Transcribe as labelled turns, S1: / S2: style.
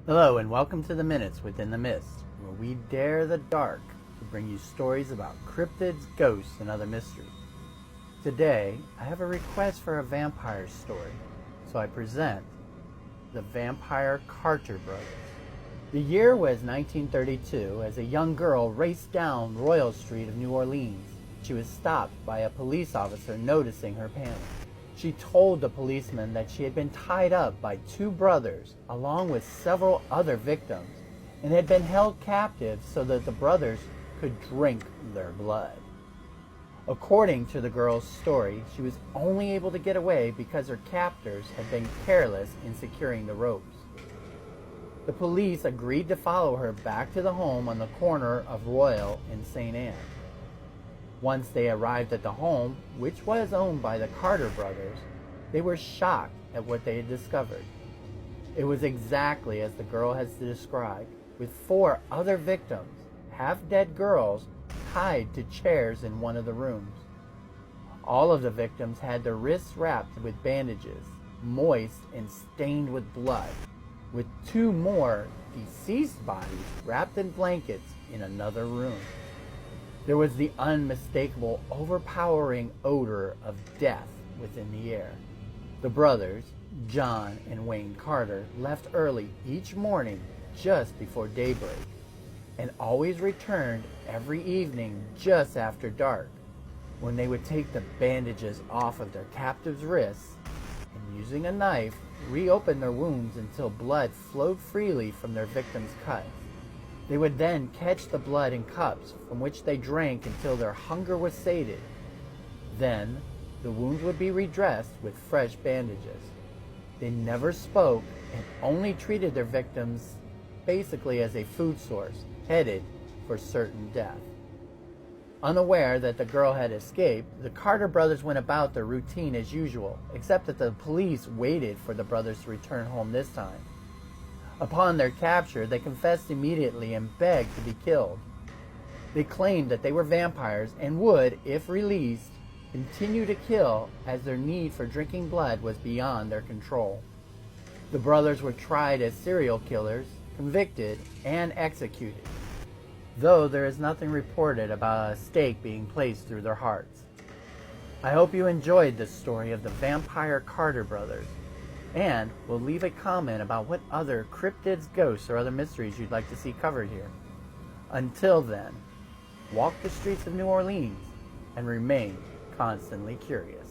S1: Hello and welcome to the Minutes Within the Mist, where we dare the dark to bring you stories about cryptids, ghosts, and other mysteries. Today, I have a request for a vampire story, so I present the Vampire Carter Brothers. The year was 1932 as a young girl raced down Royal Street of New Orleans. She was stopped by a police officer noticing her panic. She told the policeman that she had been tied up by two brothers along with several other victims and had been held captive so that the brothers could drink their blood. According to the girl's story, she was only able to get away because her captors had been careless in securing the ropes. The police agreed to follow her back to the home on the corner of Royal and St. Anne. Once they arrived at the home, which was owned by the Carter brothers, they were shocked at what they had discovered. It was exactly as the girl has described, with four other victims, half-dead girls, tied to chairs in one of the rooms. All of the victims had their wrists wrapped with bandages, moist and stained with blood, with two more deceased bodies wrapped in blankets in another room. There was the unmistakable, overpowering odor of death within the air. The brothers, John and Wayne Carter, left early each morning just before daybreak, and always returned every evening just after dark, when they would take the bandages off of their captives' wrists and, using a knife, reopen their wounds until blood flowed freely from their victims' cuts. They would then catch the blood in cups from which they drank until their hunger was sated. Then, the wounds would be redressed with fresh bandages. They never spoke and only treated their victims basically as a food source, headed for certain death. Unaware that the girl had escaped, the Carter brothers went about their routine as usual, except that the police waited for the brothers to return home this time. Upon their capture, they confessed immediately and begged to be killed. They claimed that they were vampires and would, if released, continue to kill as their need for drinking blood was beyond their control. The brothers were tried as serial killers, convicted, and executed, though there is nothing reported about a stake being placed through their hearts. I hope you enjoyed this story of the Vampire Carter brothers, and will leave a comment about what other cryptids, ghosts, or other mysteries you'd like to see covered here. Until then, walk the streets of New Orleans and remain constantly curious.